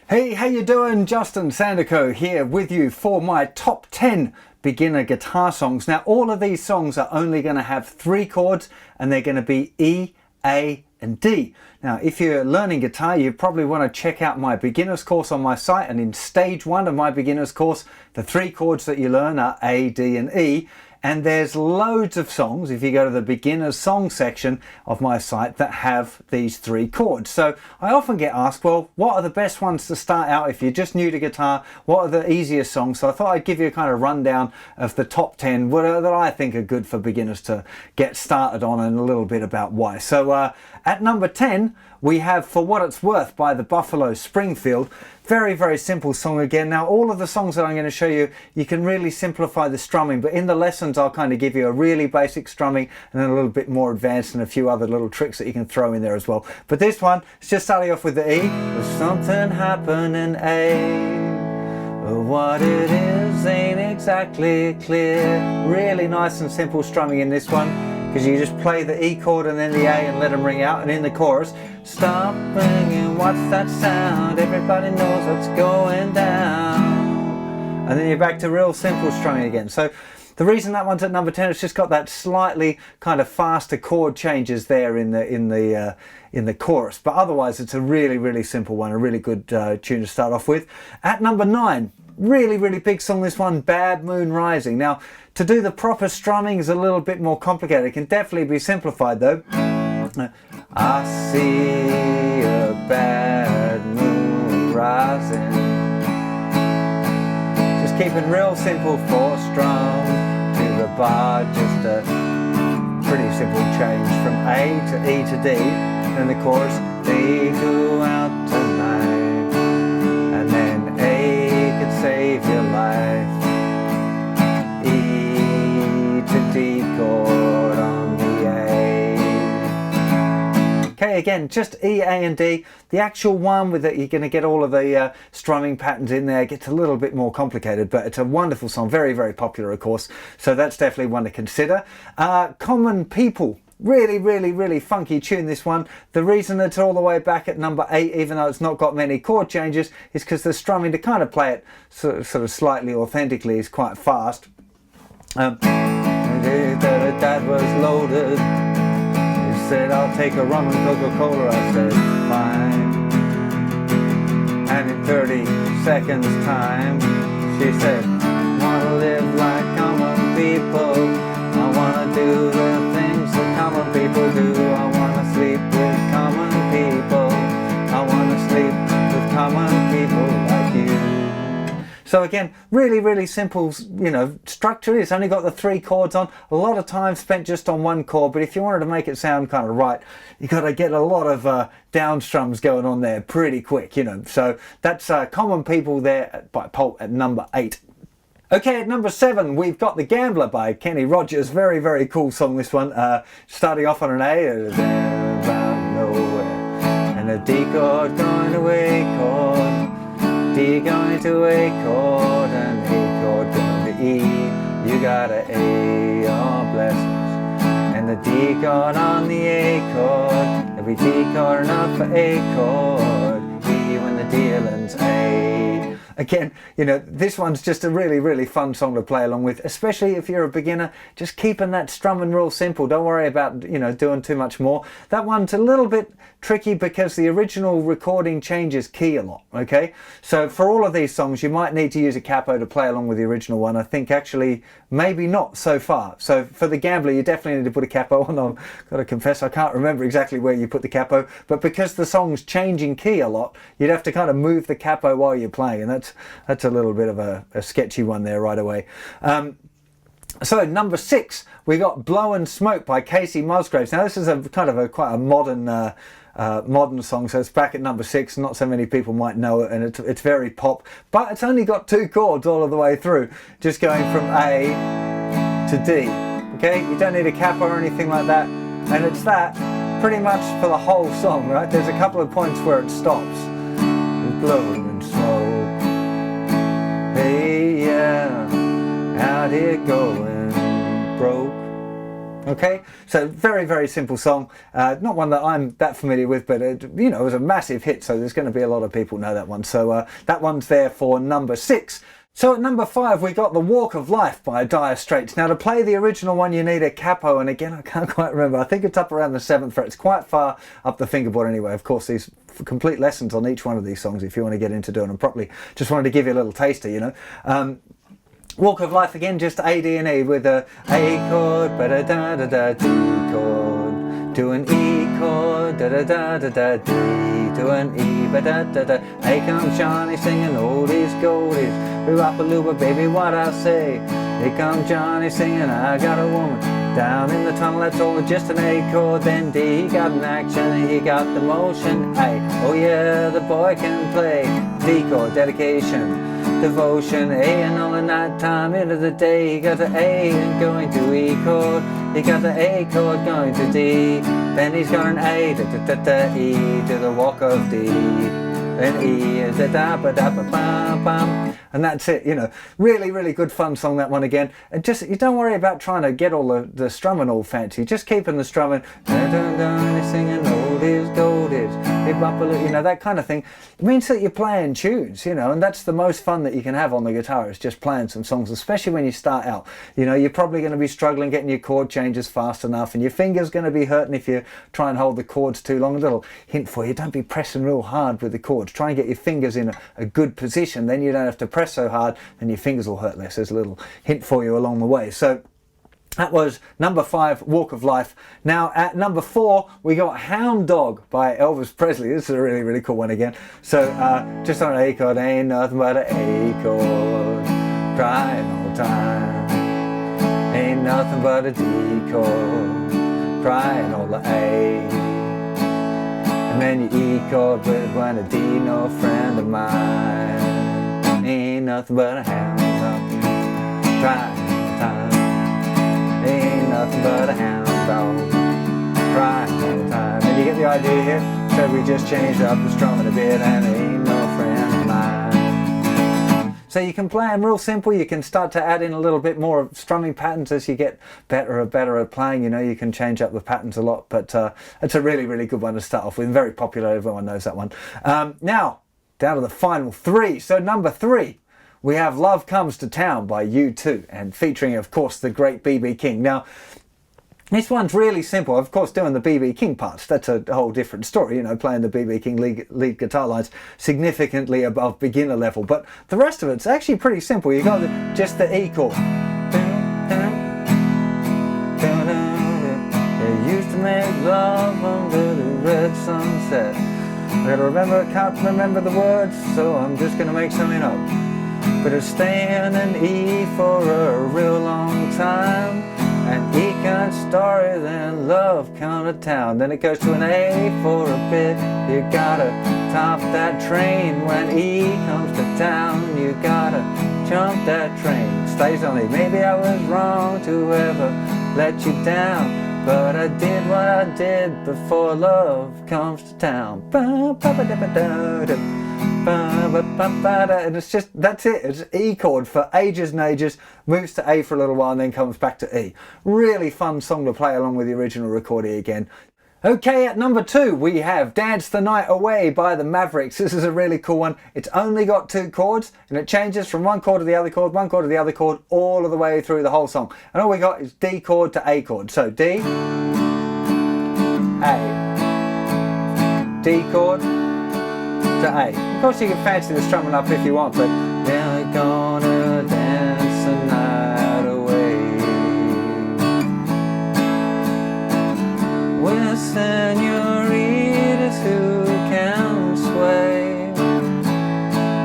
Hey, how you doing? Justin Sandico here with you for my top 10 beginner guitar songs. Now, all of these songs are only going to have 3 chords and they're going to be E, A and D. Now, if you're learning guitar, you probably want to check out my beginner's course on my site, and in stage 1 of my beginner's course, the 3 chords that you learn are A, D and E. And there's loads of songs, if you go to the beginner's song section of my site, that have these 3 chords. So I often get asked, well, what are the best ones to start out if you're just new to guitar? What are the easiest songs? So I thought I'd give you a kind of rundown of the top 10 that I think are good for beginners to get started on, and a little bit about why. So at number 10, we have For What It's Worth by the Buffalo Springfield. Very, very simple song again. Now, all of the songs that I'm going to show you, you can really simplify the strumming, but in the lessons I'll kind of give you a really basic strumming and then a little bit more advanced and a few other little tricks that you can throw in there as well. But this one, it's just starting off with the E. There's something happening, A. What it is ain't exactly clear. Really nice and simple strumming in this one, because you just play the E chord and then the A and let them ring out. And in the chorus, stop ringing, what's that sound? Everybody knows what's going down. And then you're back to real simple strumming again. So the reason that one's at number 10, it's just got that slightly kind of faster chord changes there in the chorus. But otherwise, it's a really, really simple one, a really good tune to start off with. At number 9, really, really big song, this one, Bad Moon Rising. Now, to do the proper strumming is a little bit more complicated. It can definitely be simplified though. I see a bad moon rising. Just keeping real simple, 4-strum to the bar, just a pretty simple change from A to E to D. And the chorus, they go out tonight, and then A could save your life. E to D chord on the A. Okay, again, just E, A and D. The actual one with it, you're going to get all of the strumming patterns in there. It gets a little bit more complicated, but it's a wonderful song. Very, very popular, of course. So that's definitely one to consider. Common People. Really, really, really funky tune, this one. The reason it's all the way back at number 8, even though it's not got many chord changes, is because the strumming to kind of play it sort of slightly authentically is quite fast. Dad was loaded. He said, I'll take a rum and Coca-Cola. I said, fine. And in 30 seconds time, she said, wanna live like common people. I wanna do the things that common people do. I wanna sleep with common people. I wanna sleep with common people like you. So again, really, really simple, you know, structure. It's only got the 3 chords on. A lot of time spent just on one chord, but if you wanted to make it sound kind of right, you got to get a lot of down strums going on there pretty quick, you know. So that's Common People there by Pulp at number 8. Okay, at number 7, we've got The Gambler by Kenny Rogers. Very, very cool song, this one. Starting off on an A, about nowhere, and a D chord going to A chord, D going to A chord, and A chord going to E. You got a A, oh blessings, and the D chord on the A chord. Every D chord enough for A chord, E when the dealing's A. Again, you know, this one's just a really, really fun song to play along with, especially if you're a beginner. Just keeping that strumming real simple. Don't worry about, you know, doing too much more. That one's a little bit tricky because the original recording changes key a lot, okay? So for all of these songs, you might need to use a capo to play along with the original one. I think actually maybe not so far. So for The Gambler, you definitely need to put a capo on. I've got to confess, I can't remember exactly where you put the capo, but because the song's changing key a lot, you'd have to kind of move the capo while you're playing, and that's a little bit of a sketchy one there right away. So number 6, we got Blowin Smoke by Casey Musgraves. Now this is a kind of quite a modern modern song, so it's back at number 6. Not so many people might know it, and it's very pop, but it's only got 2 chords all of the way through, just going from A to D. Okay, you don't need a capo or anything like that, and it's that pretty much for the whole song, right? There's a couple of points where it stops. Blowin Smoke, hey yeah, out here going broke. Okay, so very, very simple song. Not one that I'm that familiar with, but you know, it was a massive hit, so there's going to be a lot of people know that one. So that one's there for number 6. So at number 5 we got The Walk of Life by Dire Straits. Now to play the original one you need a capo, and again I can't quite remember, I think it's up around the 7th fret. It's quite far up the fingerboard anyway. Of course, these complete lessons on each one of these songs if you want to get into doing them properly. Just wanted to give you a little taster, you know. Walk of Life again, just A, D and E with a chord, ba da da da da, D chord, to an E chord, da da da da da, D to an E, ba da da da. Hey comes Johnny singing oldies goldies, whoop-a-loopa baby what I say. Here comes Johnny singing I got a woman down in the tunnel, that's all just an A chord. Then D, he got an action, he got the motion. A, oh yeah, the boy can play. D chord, dedication, devotion, A and all the night time into the day. He got the A and going to E chord, he got the A chord going to D, then he's got an A da da da da E to the walk of D, then E is da da ba da ba bam bam, and that's it. You know, really, really good fun song that one again. And just, you don't worry about trying to get all the strumming all fancy, just keeping the strumming, dun, dun, dun, he's singing oldies goldies, you know, that kind of thing. It means that you're playing tunes, you know, and that's the most fun that you can have on the guitar, is just playing some songs, especially when you start out. You know, you're probably going to be struggling getting your chord changes fast enough, and your finger's going to be hurting if you try and hold the chords too long. A little hint for you, don't be pressing real hard with the chords. Try and get your fingers in a good position, then you don't have to press so hard and your fingers will hurt less. There's a little hint for you along the way. So that was number 5, Walk of Life. Now at number 4 we got Hound Dog by Elvis Presley. This is a really, really cool one again. So just on an A chord, ain't nothing but an A chord, crying all the time. Ain't nothing but a D chord, crying all the A. And then you E chord with when a D, no friend of mine. Ain't nothing but a hound dog, crying all the time. Ain't nothing but a hound dog, crying all the time. And you get the idea here? So we just changed up the strumming a bit, and ain't no friend of mine. So you can play them real simple. You can start to add in a little bit more of strumming patterns as you get better and better at playing. You know, you can change up the patterns a lot, but it's a really, really good one to start off with. Very popular, everyone knows that one. Now, down to the final 3. So number 3, we have Love Comes to Town by U2, and featuring, of course, the great B.B. King. Now, this one's really simple. Of course, doing the B.B. King parts, that's a whole different story, you know, playing the B.B. King lead guitar lines significantly above beginner level. But the rest of it's actually pretty simple. You got just the E chord. They used to make love under the red sunset. I gotta remember, can't remember the words, so I'm just gonna make something up. But it's staying in E for a real long time. An E kind of story, then love come to town. Then it goes to an A for a bit. You gotta top that train when E comes to town. You gotta jump that train. Stays on E. Maybe I was wrong to ever let you down, but I did what I did before love comes to town. And it's just, that's it. It's E chord for ages and ages, moves to A for a little while and then comes back to E. Really fun song to play along with the original recording again. Okay, at number 2 we have Dance the Night Away by the Mavericks. This is a really cool one. It's only got 2 chords and it changes from one chord to the other chord, one chord to the other chord, all of the way through the whole song. And all we got is D chord to A chord. So D, A, D chord to A. Of course you can fancy the strumming up if you want, but we're gonna dance the night away with senoritas who can sway.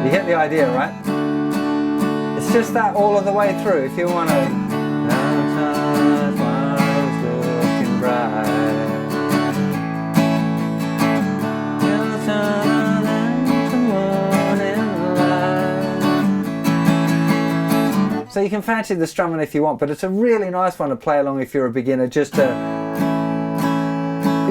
You get the idea, right? It's just that all of the way through. If you want to, looking bright. So you can fancy the strumming if you want, but it's a really nice one to play along if you're a beginner. Just you're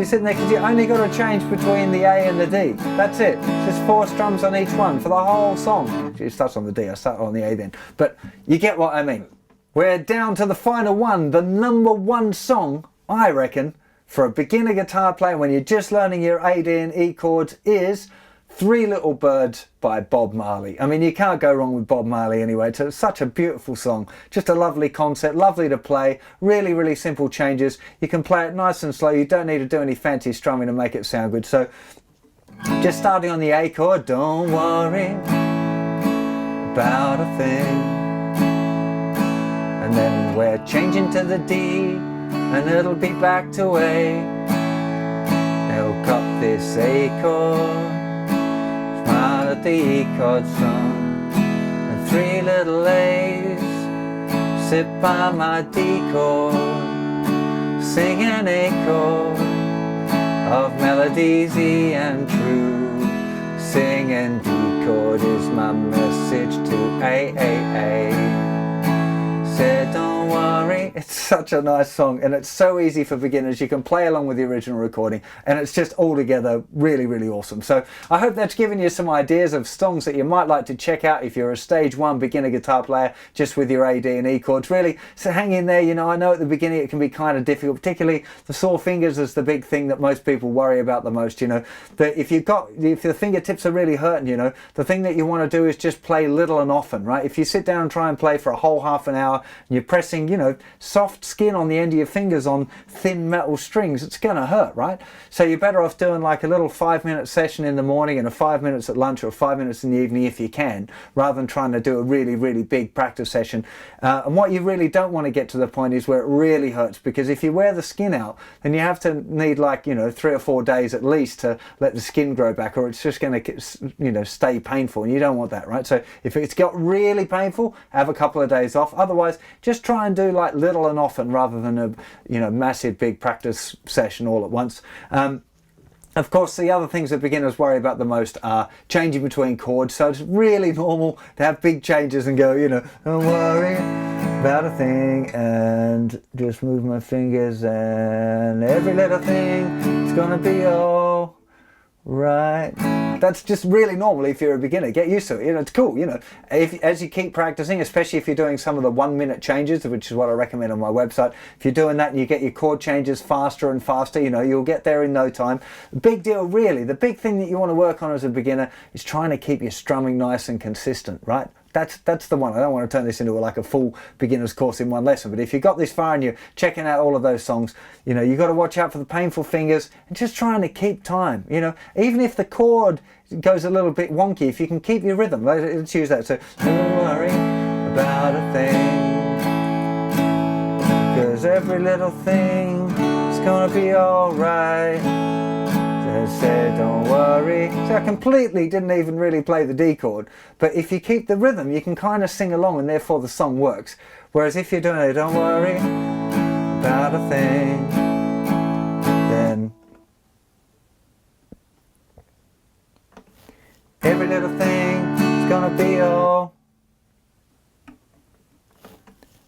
sitting there because you only got to change between the A and the D. That's it. Just 4 strums on each one for the whole song. It starts on the D, I start on the A then. But you get what I mean. We're down to the final one, the #1 song, I reckon, for a beginner guitar player when you're just learning your A, D and E chords is Three Little Birds by Bob Marley. I mean, you can't go wrong with Bob Marley anyway. It's such a beautiful song, just a lovely concept, lovely to play, really, really simple changes. You can play it nice and slow. You don't need to do any fancy strumming to make it sound good. So just starting on the A chord, don't worry about a thing. And then we're changing to the D, and it'll be back to A. Hook up this A chord, smile at the E chord strum, and 3 little A's sit by my D chord, sing an A chord of melodies E and true. Singing D chord is my message to A. Said don't worry. It's such a nice song, and it's so easy for beginners. You can play along with the original recording, and it's just altogether really, really awesome. So I hope that's given you some ideas of songs that you might like to check out if you're a stage 1 beginner guitar player just with your A, D and E chords. Really, so hang in there. You know, I know at the beginning it can be kind of difficult, particularly the sore fingers is the big thing that most people worry about the most. You know, that if the fingertips are really hurting, you know, the thing that you want to do is just play little and often, right? If you sit down and try and play for a whole half an hour, and you're pressing, you know, soft skin on the end of your fingers on thin metal strings, it's gonna hurt, right? So you're better off doing like a little 5-minute session in the morning and a 5 minutes at lunch or 5 minutes in the evening if you can, rather than trying to do a really, really big practice session. And what you really don't want to get to the point is where it really hurts, because if you wear the skin out, then you have to need like, you know, 3 or 4 days at least to let the skin grow back, or it's just going to, you know, stay painful, and you don't want that, right? So if it's got really painful, have a couple of days off. Otherwise, just try and do like little and often rather than a, you know, massive big practice session all at once. Of course, the other things that beginners worry about the most are changing between chords. So it's really normal to have big changes and go, you know, don't worry about a thing, and just move my fingers, and every little thing is gonna be all right. That's just really normal if you're a beginner. Get used to it. You know, it's cool. You know, as you keep practicing, especially if you're doing some of the 1-minute changes, which is what I recommend on my website. If you're doing that and you get your chord changes faster and faster, you know, you'll get there in no time. Big deal, really. The big thing that you want to work on as a beginner is trying to keep your strumming nice and consistent, right? That's the one. I don't want to turn this into like a full beginner's course in one lesson, but if you got this far and you're checking out all of those songs, you know, you got to watch out for the painful fingers and just trying to keep time. You know, even if the chord goes a little bit wonky, if you can keep your rhythm, let's use that. So don't worry about a thing, because every little thing is gonna be all right. Said don't worry. So I completely didn't even really play the D chord, but if you keep the rhythm you can kind of sing along, and therefore the song works. Whereas if you're doing it, don't worry about a thing, then every little thing is gonna be all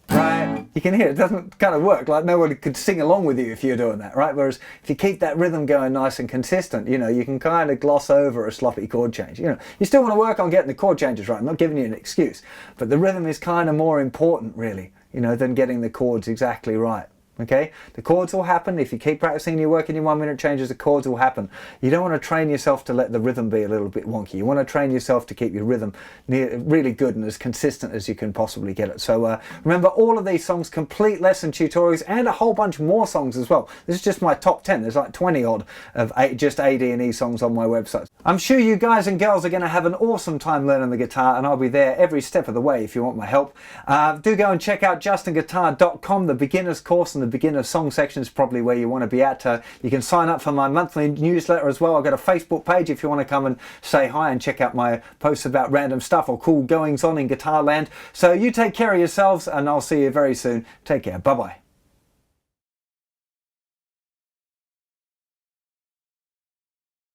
right. You can hear it doesn't kind of work, like nobody could sing along with you if you're doing that, right? Whereas if you keep that rhythm going nice and consistent, you know, you can kind of gloss over a sloppy chord change. You know, you still want to work on getting the chord changes right. I'm not giving you an excuse, but the rhythm is kind of more important, really, you know, than getting the chords exactly right. Okay, the chords will happen if you keep practicing. You're working your 1-minute changes. The chords will happen. You don't want to train yourself to let the rhythm be a little bit wonky. You want to train yourself to keep your rhythm really good and as consistent as you can possibly get it. So remember, all of these songs, complete lesson tutorials, and a whole bunch more songs as well. This is just my top 10. There's like 20 odd of just A, D and E songs on my website. I'm sure you guys and girls are going to have an awesome time learning the guitar, and I'll be there every step of the way if you want my help. Do go and check out JustinGuitar.com. The beginner's course and the beginner song section is probably where you want to be at. You can sign up for my monthly newsletter as well. I've got a Facebook page if you want to come and say hi and check out my posts about random stuff or cool goings on in guitar land. So you take care of yourselves, and I'll see you very soon. Take care. Bye bye.